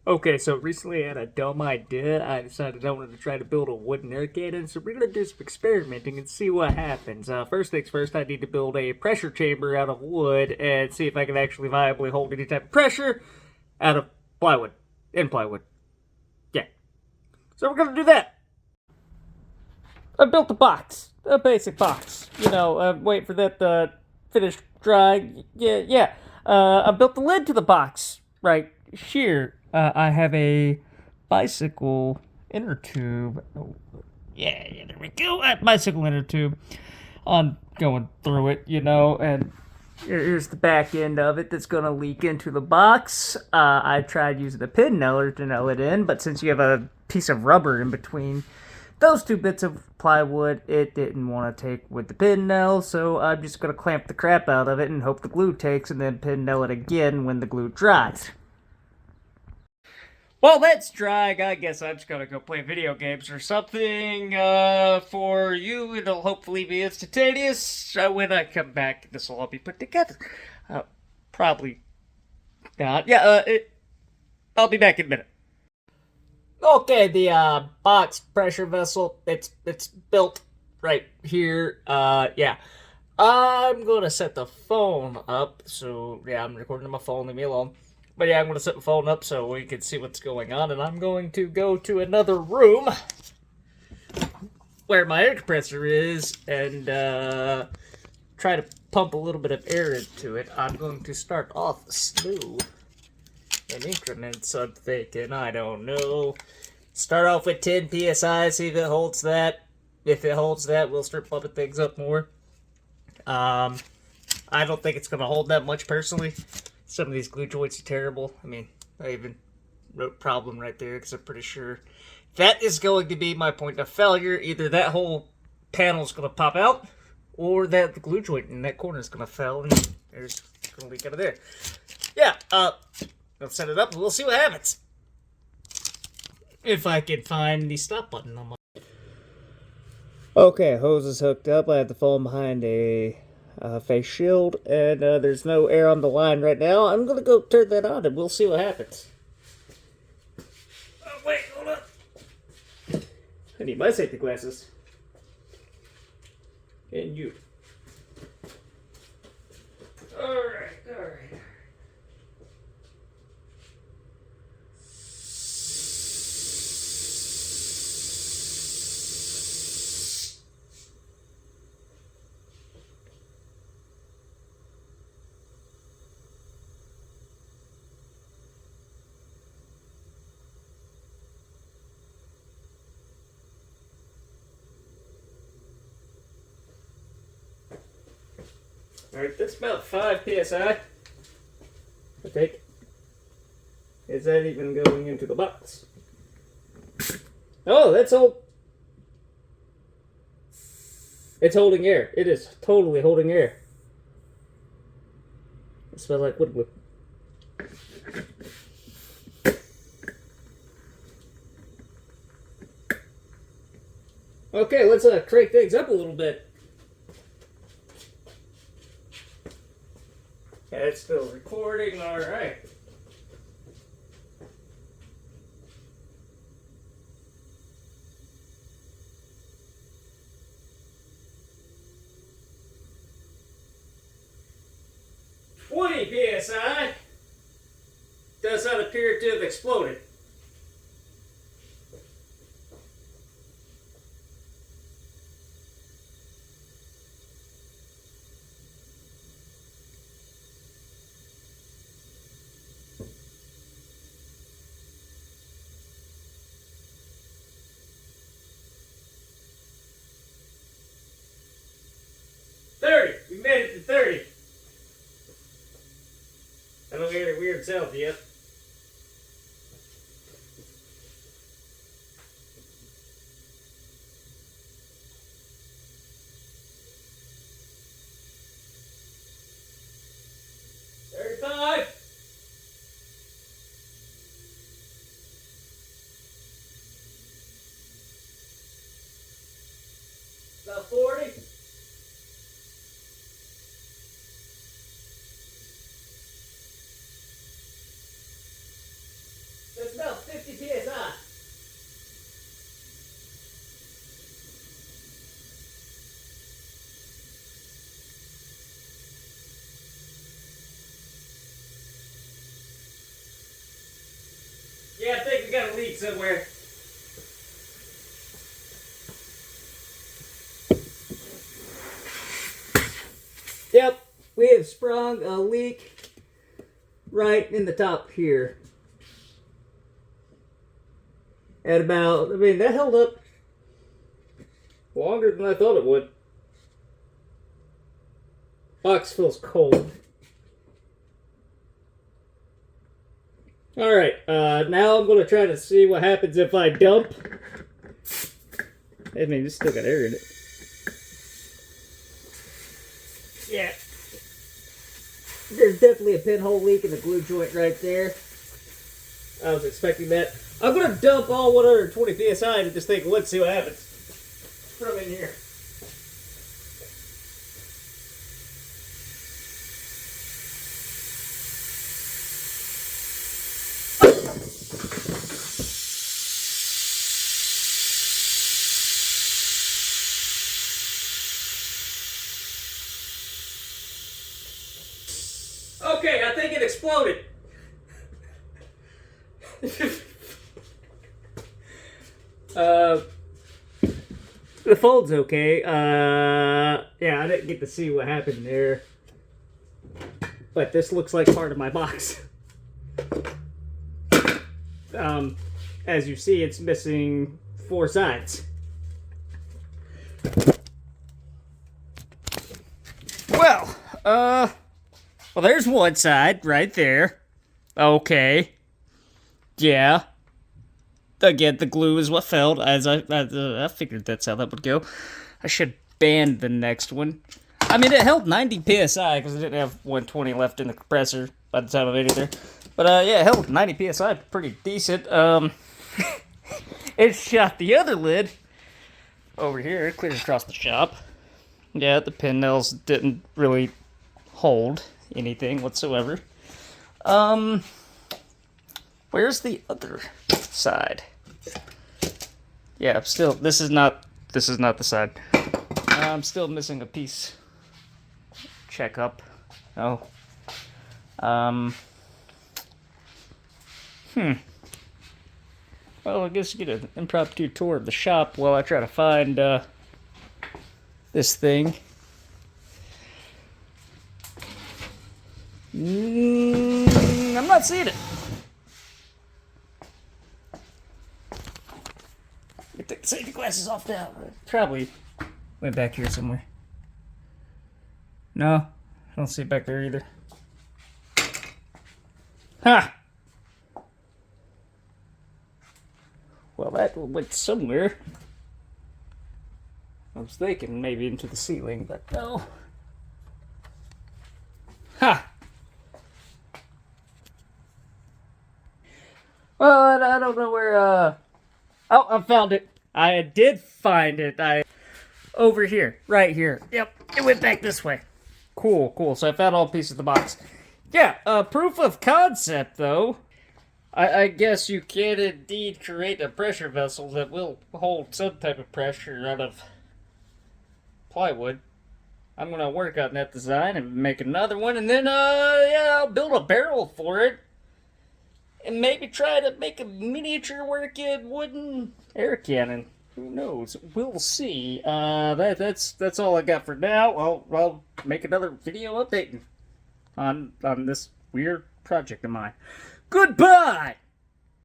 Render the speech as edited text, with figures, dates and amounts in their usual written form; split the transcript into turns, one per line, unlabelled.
Okay, so recently I had a dumb idea. I decided I wanted to try to build a wooden air cannon, so we're gonna do some experimenting and see what happens. First things first, I need to build a pressure chamber out of wood and see if I can actually viably hold any type of pressure out of plywood. In plywood. Yeah. So we're gonna do that. I built a box. A basic box. Wait for that finish dry. Yeah. I built the lid to the box right here. I have a bicycle inner tube. Oh, yeah, there we go. Bicycle inner tube. I'm going through it, and here's the back end of it that's going to leak into the box. I tried using a pin nailer to nail it in, but since you have a piece of rubber in between those two bits of plywood, it didn't want to take with the pin nail, so I'm just going to clamp the crap out of it and hope the glue takes and then pin nail it again when the glue dries. Well, that's dry. I guess I'm just gonna go play video games or something. For you, it'll hopefully be instantaneous. When I come back, this will all be put together. Uh, Probably not. Yeah, I'll be back in a minute. Okay, the box pressure vessel, it's built right here. Yeah. I'm gonna set the phone up. So yeah, I'm recording on my phone. Leave me alone. But yeah, I'm gonna set the phone up so we can see what's going on, and I'm going to go to another room where my air compressor is and try to pump a little bit of air into it. I'm going to start off slow in increments. I'm thinking, I don't know. Start off with 10 psi, see if it holds that. If it holds that, we'll start pumping things up more. I don't think it's going to hold that much personally. Some of these glue joints are terrible. I mean, I even wrote problem right there because I'm pretty sure that is going to be my point of failure. Either that whole panel is going to pop out, or that the glue joint in that corner is going to fail and there's going to leak out of there. Yeah, I'll set it up and we'll see what happens. If I can find the stop button on my... Okay, hose is hooked up. I have the phone behind a face shield, and there's no air on the line right now. I'm gonna go turn that on, and we'll see what happens. Oh, wait, hold up. I need my safety glasses. And you. Alright. Alright, that's about 5 psi. I think. Is that even going into the box? Oh, that's all. It's holding air. It is totally holding air. It smells like wood glue. Okay, let's crank things up a little bit. Yeah, it's still recording. All right. PSI does not appear to have exploded. We made it to 30. I don't hear any weird sounds yet. About 40. Yeah, I think we got a leak somewhere. Yep, we have sprung a leak right in the top here. At about, I mean, that held up longer than I thought it would. Box feels cold. Alright, now I'm going to try to see what happens if I dump. I mean, it's still got air in it. Yeah. There's definitely a pinhole leak in the glue joint right there. I was expecting that. I'm going to dump all 120 psi into this thing. Let's see what happens from in here. Okay, I think it exploded. The fold's okay. Yeah, I didn't get to see what happened there. But this looks like part of my box. As you see, it's missing 4 sides. Well, there's one side right there. Okay. Yeah. Again, the glue is what failed, as I figured that's how that would go. I should band the next one. I mean, it held 90 psi because it didn't have 120 left in the compressor by the time I made it there. But yeah, it held 90 psi, pretty decent. It shot the other lid over here, clear across the shop. Yeah, the pin nails didn't really hold anything whatsoever. Where's the other side? Yeah, still, this is not the side. I'm still missing a piece. Check up. Oh. Well, I guess you get an impromptu tour of the shop while I try to find, this thing. I'm not seeing it. Take the safety glasses off now. Probably went back here somewhere. No, I don't see it back there either. Ha! Well, that went somewhere. I was thinking maybe into the ceiling, but no. Ha! Well, I don't know where, Oh, I found it. I did find it. Over here. Right here. Yep. It went back this way. Cool. So I found all pieces of the box. Yeah, proof of concept, though. I guess you can indeed create a pressure vessel that will hold some type of pressure out of plywood. I'm going to work on that design and make another one, and then, yeah, I'll build a barrel for it. And maybe try to make a miniature working wooden air cannon. Who knows? We'll see. That's all I got for now. I'll make another video updating on this weird project of mine. Goodbye!